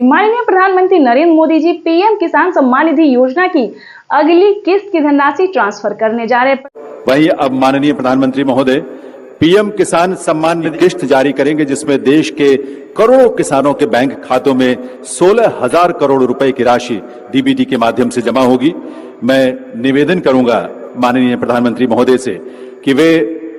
माननीय प्रधानमंत्री नरेंद्र मोदी जी पीएम किसान सम्मान निधि योजना की अगली किस्त की धनराशि ट्रांसफर करने जा रहे हैं। वहीं अब माननीय प्रधानमंत्री महोदय पीएम किसान सम्मान निधि किस्त जारी करेंगे, जिसमें देश के करोड़ों किसानों के बैंक खातों में 16,000 करोड़ रुपए की राशि डीबीटी के माध्यम से जमा होगी। मैं निवेदन करूंगा माननीय प्रधानमंत्री महोदय से कि वे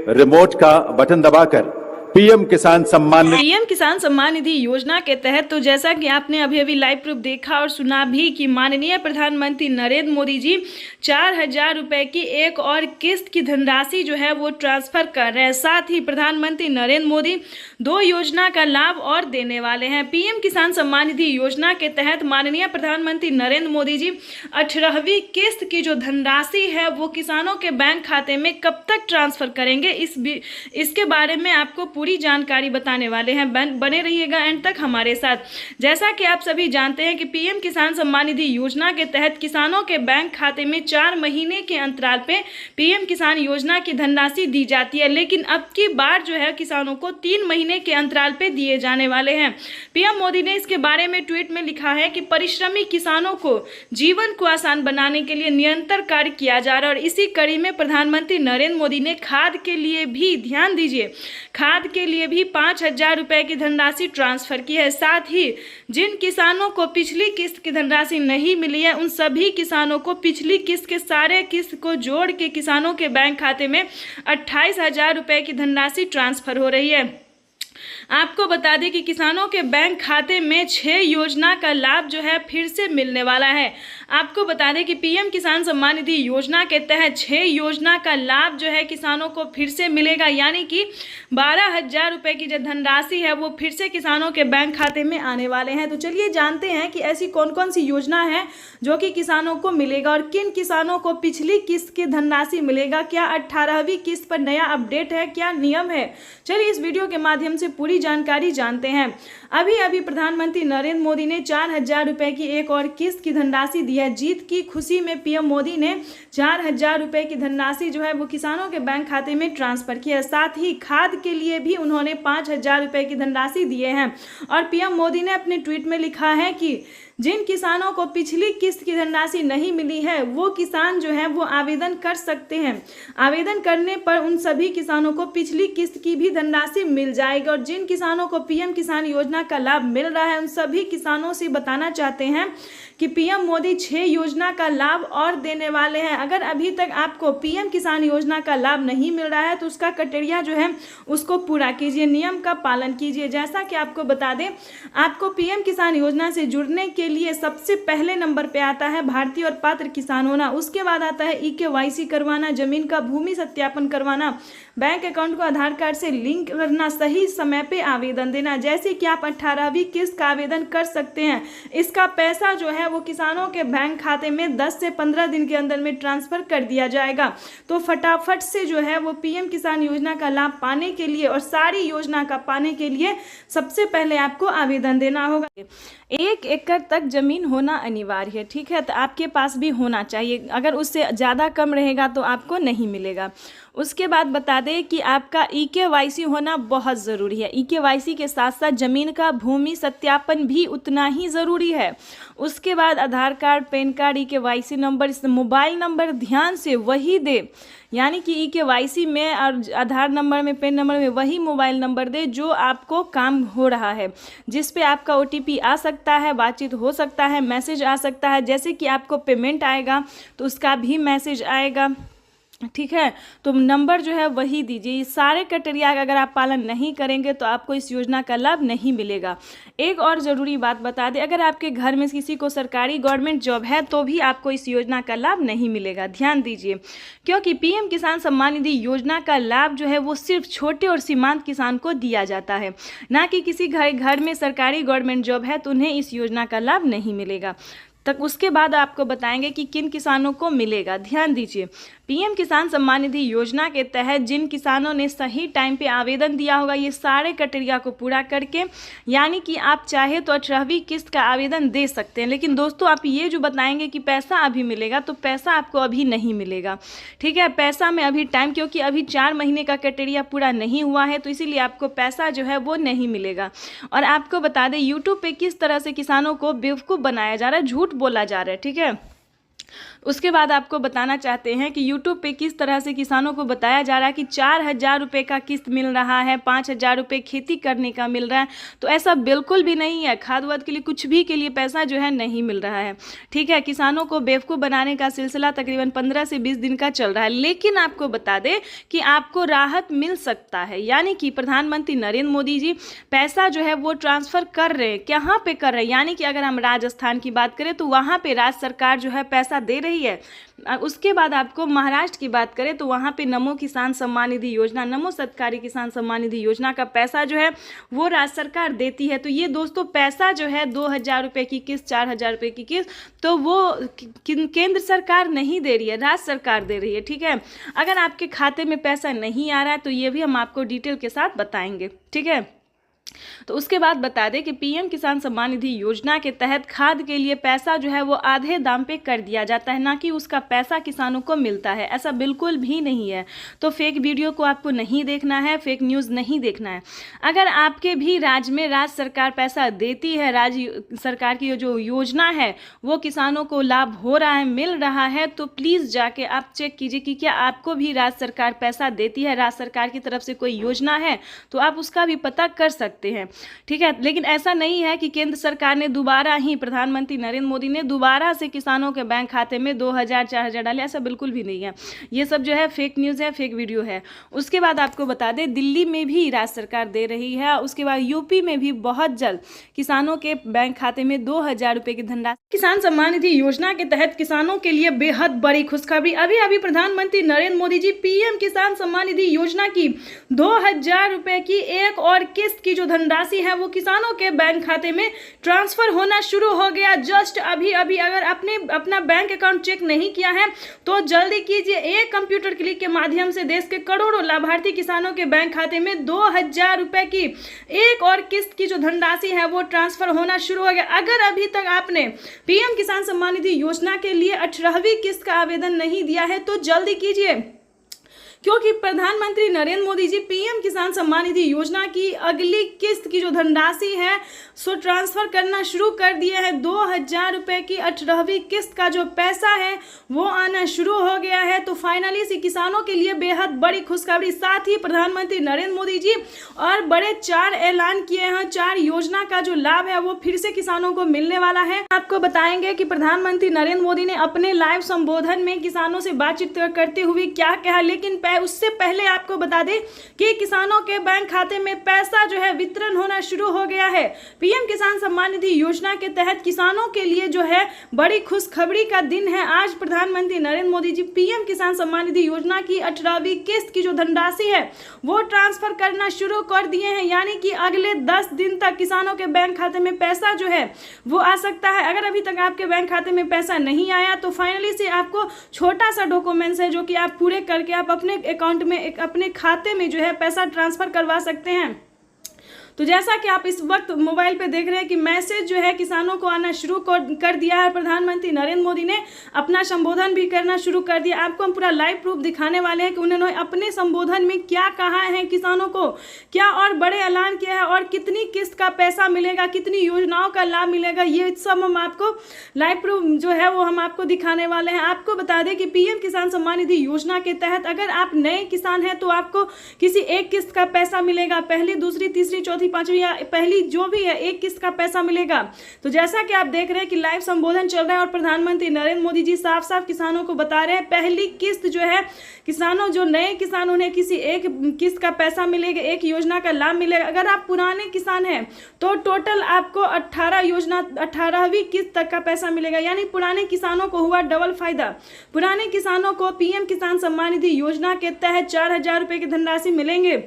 रिमोट का बटन दबाकर पीएम किसान सम्मान निधि योजना के तहत तो जैसा कि आपने अभी लाइव प्रूफ देखा और सुना भी कि माननीय प्रधानमंत्री नरेंद्र मोदी जी 4,000 रुपए की एक और किस्त की धनराशि जो है वो ट्रांसफर कर रहे हैं। साथ ही प्रधानमंत्री नरेंद्र मोदी 2 योजना का लाभ और देने वाले हैं। पीएम किसान सम्मान निधि योजना के तहत माननीय प्रधानमंत्री नरेंद्र मोदी जी 18वीं किस्त की जो धनराशि है वो किसानों के बैंक खाते में कब तक ट्रांसफर करेंगे, इसके बारे में आपको पूरी जानकारी बताने वाले हैं। बने रहिएगा एंड तक हमारे साथ। जैसा कि आप सभी जानते हैं कि पीएम किसान सम्मान निधि योजना के तहत किसानों के बैंक खाते में 4 महीने के अंतराल पे पीएम किसान योजना की धनराशि दी जाती है, लेकिन अब की बार जो है किसानों को 3 महीने के अंतराल पे दिए जाने वाले हैं। पीएम मोदी ने इसके बारे में ट्वीट में लिखा है कि परिश्रमी किसानों को जीवन को आसान बनाने के लिए निरंतर कार्य किया जा रहा है और इसी कड़ी में प्रधानमंत्री नरेंद्र मोदी ने खाद के लिए भी, ध्यान दीजिए, खाद के लिए भी 5,000 रुपए की धनराशि ट्रांसफर की है। साथ ही जिन किसानों को पिछली किस्त की धनराशि नहीं मिली है उन सभी किसानों को पिछली किस्त के सारे किस्त को जोड़ के किसानों के बैंक खाते में 28,000 रुपए की धनराशि ट्रांसफर हो रही है। आपको बता दें कि किसानों के बैंक खाते में 6 योजना का लाभ जो है फिर से मिलने वाला है। आपको बता दें कि पीएम किसान सम्मान निधि योजना के तहत 6 योजना का लाभ जो है किसानों को फिर से मिलेगा, यानी कि 12,000 रुपए की जो धनराशि है वो फिर से किसानों के बैंक खाते में आने वाले हैं। तो चलिए जानते हैं कि ऐसी कौन कौन सी योजना है जो कि किसानों को मिलेगा और किन किसानों को पिछली किस्त की धनराशि मिलेगा। क्या 18वीं किस्त पर नया अपडेट है, क्या नियम है, चलिए इस वीडियो के माध्यम से पूरी जानकारी जानते हैं। अभी प्रधानमंत्री नरेंद्र मोदी ने 4,000 रुपए की एक और किस्त की धनराशि दी है। जीत की खुशी में पीएम मोदी ने 4,000 रुपए की धनराशि जो है वो किसानों के बैंक खाते में ट्रांसफर की है। साथ ही खाद के लिए भी उन्होंने 5,000 रुपए की धनराशि दिए हैं और पीएम मोदी ने अपने ट्वीट में लिखा है कि जिन किसानों को पिछली किस्त की धनराशि नहीं मिली है वो किसान जो है वो आवेदन कर सकते हैं। आवेदन करने पर उन सभी किसानों को पिछली किस्त की भी धनराशि मिल जाएगी और जिन किसानों को पीएम किसान योजना का लाभ मिल रहा है उन सभी किसानों से बताना चाहते हैं कि पीएम मोदी 6 योजना का लाभ और देने वाले हैं। अगर अभी तक आपको पीएम किसान योजना का लाभ नहीं मिल रहा है तो उसका क्राइटेरिया जो है उसको पूरा कीजिए, नियम का पालन कीजिए। जैसा कि आपको बता दें, आपको पीएम किसान योजना से जुड़ने के लिए सबसे पहले नंबर पे आता है भारतीय और पात्र किसान होना, उसके बाद आता है EKYC करवाना, जमीन का भूमि सत्यापन करवाना, बैंक अकाउंट को आधार कार्ड से लिंक करना, सही समय पे आवेदन देना। जैसे कि आप 18वीं किस्त का आवेदन कर सकते हैं। इसका पैसा जो है वो किसानों के बैंक खाते में 10 से 15 दिन के अंदर में ट्रांसफर कर दिया जाएगा। तो फटाफट से जो है वो पीएम किसान योजना का लाभ पाने के लिए और सारी योजना का पाने के लिए सबसे पहले आपको आवेदन देना होगा। 1 एकड़ तक जमीन होना अनिवार्य है, ठीक है, तो आपके पास भी होना चाहिए। अगर उससे ज़्यादा कम रहेगा तो आपको नहीं मिलेगा। उसके बाद बता दें कि आपका EKYC होना बहुत ज़रूरी है। EKYC के साथ साथ ज़मीन का भूमि सत्यापन भी उतना ही ज़रूरी है। उसके बाद Aadhaar card, PAN card, EKYC number, इस मोबाइल नंबर ध्यान से वही दे, यानी कि EKYC में और आधार नंबर में, पैन नंबर में वही मोबाइल नंबर दे जो आपको काम हो रहा है, जिस पे आपका OTP आ सकता है, बातचीत हो सकता है, मैसेज आ सकता है। जैसे कि आपको पेमेंट आएगा तो उसका भी मैसेज आएगा, ठीक है, तो नंबर जो है वही दीजिए। ये सारे क्राइटेरिया अगर आप पालन नहीं करेंगे तो आपको इस योजना का लाभ नहीं मिलेगा। एक और ज़रूरी बात बता दें, अगर आपके घर में किसी को सरकारी गवर्नमेंट जॉब है तो भी आपको इस योजना का लाभ नहीं मिलेगा। ध्यान दीजिए, क्योंकि पीएम किसान सम्मान निधि योजना का लाभ जो है वो सिर्फ छोटे और सीमांत किसान को दिया जाता है, ना कि किसी घर में सरकारी गवर्नमेंट जॉब है तो उन्हें इस योजना का लाभ नहीं मिलेगा। तक उसके बाद आपको बताएंगे कि किन किसानों को मिलेगा। ध्यान दीजिए, पीएम किसान सम्मान निधि योजना के तहत जिन किसानों ने सही टाइम पे आवेदन दिया होगा, ये सारे क्राइटेरिया को पूरा करके, यानी कि आप चाहे तो 18वीं किस्त का आवेदन दे सकते हैं। लेकिन दोस्तों आप ये जो बताएंगे कि पैसा अभी मिलेगा, तो पैसा आपको अभी नहीं मिलेगा, ठीक है। पैसा में अभी टाइम, क्योंकि अभी 4 महीने का क्राइटेरिया पूरा नहीं हुआ है, तो इसीलिए आपको पैसा जो है वो नहीं मिलेगा। और आपको बता दें यूट्यूब पे किस तरह से किसानों को बेवकूफ़ बनाया जा रहा है, झूठ बोला जा रहा है, ठीक है। उसके बाद आपको बताना चाहते हैं कि YouTube पे किस तरह से किसानों को बताया जा रहा है कि 4,000 रुपये का किस्त मिल रहा है, 5,000 रुपये खेती करने का मिल रहा है। तो ऐसा बिल्कुल भी नहीं है। खाद वाद के लिए, कुछ भी के लिए पैसा जो है नहीं मिल रहा है, ठीक है। किसानों को बेवकूफ़ बनाने का सिलसिला तकरीबन 15 से 20 दिन का चल रहा है। लेकिन आपको बता दें कि आपको राहत मिल सकता है, यानी कि प्रधानमंत्री नरेंद्र मोदी जी पैसा जो है वो ट्रांसफ़र कर रहे हैं। कहाँ पर कर रहे हैं? यानी कि अगर हम राजस्थान की बात करें तो वहाँ पर राज्य सरकार जो है पैसा दे रही है। उसके बाद आपको महाराष्ट्र की बात करें तो वहाँ पे नमो किसान सम्मान निधि योजना, नमो सत्कारी किसान सम्मान निधि योजना का पैसा जो है वो राज्य सरकार देती है। तो ये दोस्तों पैसा जो है 2,000 रुपये की किस्त, 4,000 रुपये की किस्त, तो वो केंद्र सरकार नहीं दे रही है, राज्य सरकार दे रही है, ठीक है। अगर आपके खाते में पैसा नहीं आ रहा है तो ये भी हम आपको डिटेल के साथ बताएंगे, ठीक है। तो उसके बाद बता दें कि पीएम किसान सम्मान निधि योजना के तहत खाद के लिए पैसा जो है वो आधे दाम पे कर दिया जाता है, ना कि उसका पैसा किसानों को मिलता है। ऐसा बिल्कुल भी नहीं है। तो फेक वीडियो को आपको नहीं देखना है, फेक न्यूज़ नहीं देखना है। अगर आपके भी राज्य में राज्य सरकार पैसा देती है, राज्य सरकार की जो योजना है वो किसानों को लाभ हो रहा है, मिल रहा है, तो प्लीज़ जाके आप चेक कीजिए कि क्या आपको भी राज्य सरकार पैसा देती है, राज्य सरकार की तरफ से कोई योजना है तो आप उसका भी पता कर सकते हैं, ठीक है। लेकिन ऐसा नहीं है कि केंद्र सरकार ने दोबारा ही, प्रधानमंत्री नरेंद्र मोदी ने दोबारा से किसानों के बैंक खाते में 2,000 4,000 डाले, ऐसा बिल्कुल भी नहीं है। ये सब जो है फेक न्यूज़ है, फेक वीडियो है। उसके बाद आपको बता दें दिल्ली में भी राज्य सरकार दे रही है, उसके बाद यूपी में भी बहुत जल्द किसानों के बैंक खाते में 2,000 रुपये की धनराशि। किसान सम्मान निधि योजना के तहत किसानों के लिए बेहद बड़ी खुशखबरी। अभी अभी प्रधानमंत्री नरेंद्र मोदी जी पीएम किसान सम्मान निधि योजना की 2,000 रुपये की एक और किस्त की जो धनराशि है वो किसानों के बैंक खाते में ट्रांसफर होना शुरू हो गया। जस्ट अभी अभी अगर आपने अपना बैंक अकाउंट चेक नहीं किया है तो जल्दी कीजिए। एक कंप्यूटर क्लिक के माध्यम से देश के करोड़ों लाभार्थी किसानों के बैंक खाते में 2,000 रुपये की एक और किस्त की जो धनराशि है वो ट्रांसफर होना शुरू हो गया। अगर अभी तक आपने पीएम किसान सम्मान निधि योजना के लिए 18वीं किस्त का आवेदन नहीं दिया है तो जल्दी कीजिए, क्योंकि प्रधानमंत्री नरेंद्र मोदी जी पीएम किसान सम्मान निधि योजना की अगली किस्त की जो धनराशि है सो ट्रांसफर करना शुरू कर दिए हैं। 2,000 रुपये की 18वीं किस्त का जो पैसा है वो आना शुरू हो गया है। तो फाइनली से किसानों के लिए बेहद बड़ी खुशखबरी। साथ ही प्रधानमंत्री नरेंद्र मोदी जी और बड़े 4 ऐलान किए हैं, 4 योजना का जो लाभ है वो फिर से किसानों को मिलने वाला है। आपको बताएंगे कि प्रधानमंत्री नरेंद्र मोदी ने अपने लाइव संबोधन में किसानों से बातचीत करते हुए क्या कहा, लेकिन उससे पहले आपको बता दें कि किसानों के बैंक खाते में पैसा जो है वितरण होना शुरू हो गया है। पीएम किसान सम्मान निधि योजना के तहत किसानों के लिए जो है बड़ी खुशखबरी का दिन है। आज प्रधानमंत्री नरेंद्र मोदी जी पीएम किसान सम्मान निधि योजना की 18वीं किस्त की जो धनराशि है वो ट्रांसफर करना शुरू कर दिए हैं, यानी कि अगले 10 दिन तक किसानों के बैंक खाते में पैसा जो है वो आ सकता है। अगर अभी तक आपके बैंक खाते में पैसा नहीं आया तो फाइनली से आपको छोटा सा डॉक्यूमेंट्स है जो कि आप पूरे करके आप अपने अकाउंट में, अपने खाते में जो है पैसा ट्रांसफर करवा सकते हैं। तो जैसा कि आप इस वक्त मोबाइल पे देख रहे हैं कि मैसेज जो है किसानों को आना शुरू कर दिया है। प्रधानमंत्री नरेंद्र मोदी ने अपना संबोधन भी करना शुरू कर दिया। आपको हम पूरा लाइव प्रूफ दिखाने वाले हैं कि उन्होंने अपने संबोधन में क्या कहा है, किसानों को क्या और बड़े ऐलान किया है और कितनी किस्त का पैसा मिलेगा, कितनी योजनाओं का लाभ मिलेगा, ये सब हम आपको लाइव प्रूफ जो है वो हम आपको दिखाने वाले हैं। आपको बता दें कि पीएम किसान सम्मान निधि योजना के तहत अगर आप नए किसान हैं तो आपको किसी एक किस्त का पैसा मिलेगा, पहली, दूसरी, तीसरी, चौथी, पांचवी या पहली जो भी है एक किस्त का पैसा मिलेगा। तो जैसा कि आप देख रहे हैं कि लाइव संबोधन चल रहा है और प्रधानमंत्री नरेंद्र मोदी जी साफ साफ किसानों को बता रहे हैं पहली किस्त जो है किसानों, जो नए किसान उन्हें किसी एक किस्त का पैसा मिलेगा, एक योजना का लाभ मिलेगा। अगर आप पुराने किसान हैं तो टोटल आपको 18वीं किस्त तक का पैसा मिलेगा, यानी पुराने किसानों को हुआ डबल फायदा। पुराने किसानों को पीएम किसान सम्मान निधि योजना के तहत 4,000 रुपये की धनराशि मिलेंगे।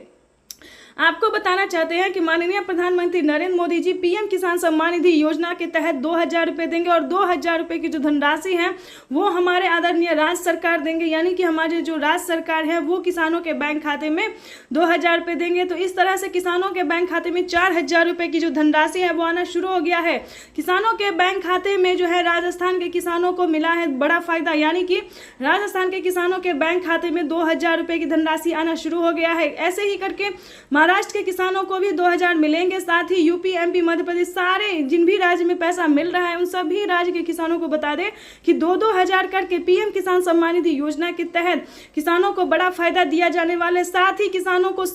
आपको बताना चाहते हैं कि माननीय प्रधानमंत्री नरेंद्र मोदी जी पीएम किसान सम्मान निधि योजना के तहत 2,000 रुपये देंगे और 2,000 रुपये की जो धनराशि है वो हमारे आदरणीय राज्य सरकार देंगे, यानी कि हमारी जो राज्य सरकार है वो किसानों के बैंक खाते में 2,000 रुपये देंगे। तो इस तरह से किसानों के बैंक खाते में 4,000 रुपये की जो धनराशि है वो आना शुरू हो गया है। किसानों के बैंक खाते में जो है राजस्थान के किसानों को मिला है बड़ा फायदा, यानी कि राजस्थान के किसानों के बैंक खाते में 2,000 रुपये की धनराशि आना शुरू हो गया है। ऐसे ही करके महाराष्ट्र के किसानों को भी 2,000 मिलेंगे। साथ ही यूपी, एमपी, मध्य प्रदेश सारे जिन भी राज्य में पैसा मिल रहा है उन सभी राज्य के किसानों को बता दें कि 2-2 हजार करके पीएम किसान सम्मान निधि योजना के तहत किसानों को बड़ा फायदा दिया जाने वाला है। साथ ही किसानों को